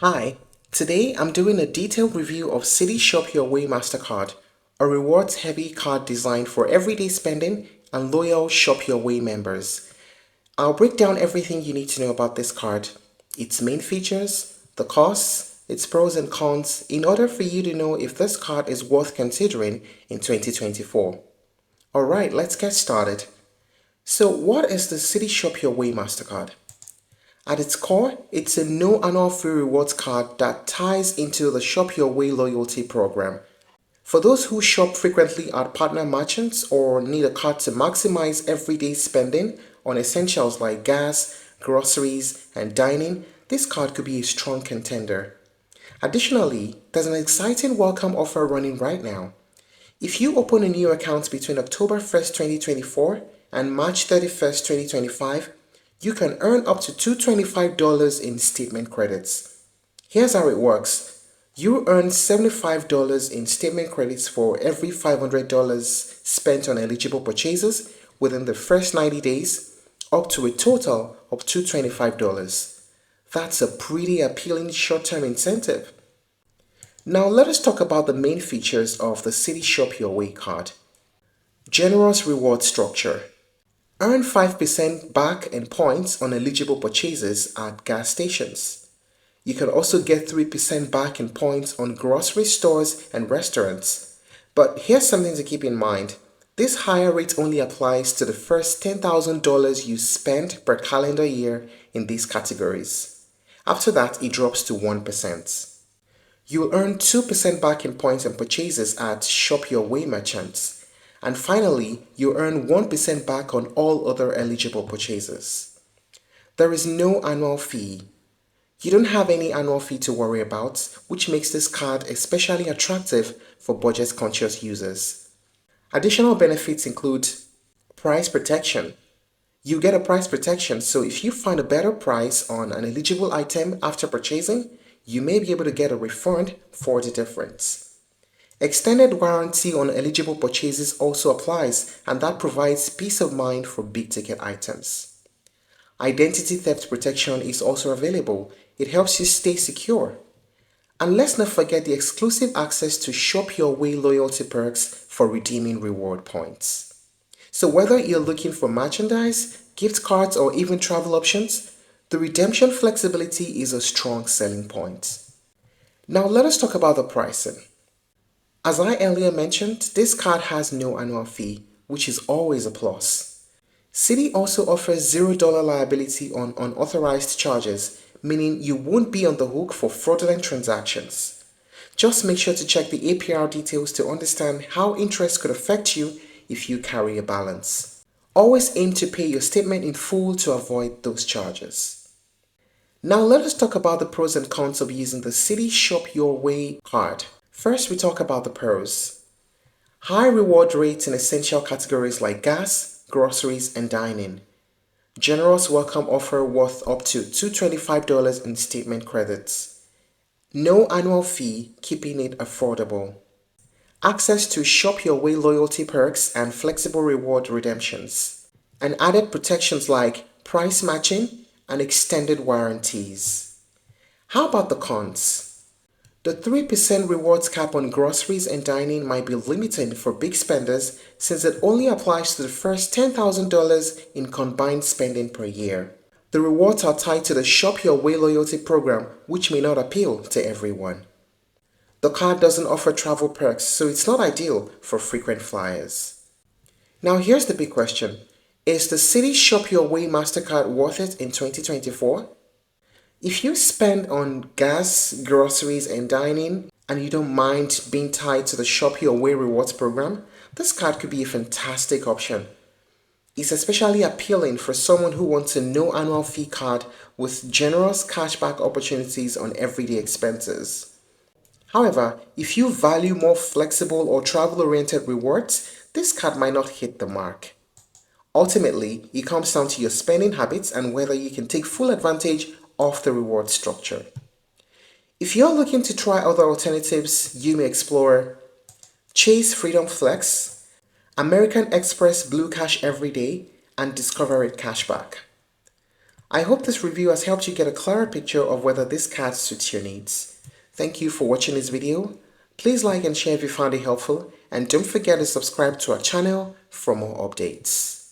Hi, today I'm doing a detailed review of Citi Shop Your Way MasterCard, a rewards-heavy card designed for everyday spending and loyal Shop Your Way members. I'll break down everything you need to know about this card, its main features, the costs, its pros and cons, in order for you to know if this card is worth considering in 2024. Alright, let's get started. So what is the Citi Shop Your Way MasterCard? At its core, it's a no annual fee rewards card that ties into the Shop Your Way loyalty program. For those who shop frequently at partner merchants or need a card to maximize everyday spending on essentials like gas, groceries, and dining, this card could be a strong contender. Additionally, there's an exciting welcome offer running right now. If you open a new account between October 1st, 2024 and March 31st, 2025, you can earn up to $225 in statement credits. Here's how it works. You earn $75 in statement credits for every $500 spent on eligible purchases within the first 90 days, up to a total of $225. That's a pretty appealing short-term incentive. Now let us talk about the main features of the Citi Shop Your Way card. Generous reward structure. Earn 5% back in points on eligible purchases at gas stations. You can also get 3% back in points on grocery stores and restaurants. But here's something to keep in mind. This higher rate only applies to the first $10,000 you spend per calendar year in these categories. After that, it drops to 1%. You'll earn 2% back in points on purchases at Shop Your Way merchants. And finally, you earn 1% back on all other eligible purchases. There is no annual fee. You don't have any annual fee to worry about, which makes this card especially attractive for budget-conscious users. Additional benefits include price protection. You get a price protection, so if you find a better price on an eligible item after purchasing, you may be able to get a refund for the difference. Extended warranty on eligible purchases also applies, and that provides peace of mind for big-ticket items. Identity theft protection is also available. It helps you stay secure. And let's not forget the exclusive access to Shop Your Way loyalty perks for redeeming reward points. So whether you're looking for merchandise, gift cards, or even travel options, the redemption flexibility is a strong selling point. Now let us talk about the pricing. As I earlier mentioned, this card has no annual fee, which is always a plus. Citi also offers $0 liability on unauthorized charges, meaning you won't be on the hook for fraudulent transactions. Just make sure to check the APR details to understand how interest could affect you if you carry a balance. Always aim to pay your statement in full to avoid those charges. Now let us talk about the pros and cons of using the Citi Shop Your Way card. First, we talk about the pros. High reward rates in essential categories like gas, groceries, and dining. Generous welcome offer worth up to $225 in statement credits. No annual fee, keeping it affordable. Access to Shop Your Way loyalty perks and flexible reward redemptions. And added protections like price matching and extended warranties. How about the cons? The 3% rewards cap on groceries and dining might be limiting for big spenders since it only applies to the first $10,000 in combined spending per year. The rewards are tied to the Shop Your Way loyalty program, which may not appeal to everyone. The card doesn't offer travel perks, so it's not ideal for frequent flyers. Now here's the big question. Is the Citi Shop Your Way MasterCard worth it in 2024? If you spend on gas, groceries, and dining, and you don't mind being tied to the Shop Your Way rewards program, this card could be a fantastic option. It's especially appealing for someone who wants a no annual fee card with generous cashback opportunities on everyday expenses. However, if you value more flexible or travel-oriented rewards, this card might not hit the mark. Ultimately, it comes down to your spending habits and whether you can take full advantage of the reward structure. If you're looking to try other alternatives, you may explore Chase Freedom Flex, American Express Blue Cash Everyday, and Discover It Cashback. I hope this review has helped you get a clearer picture of whether this card suits your needs. Thank you for watching this video. Please like and share if you found it helpful, and don't forget to subscribe to our channel for more updates.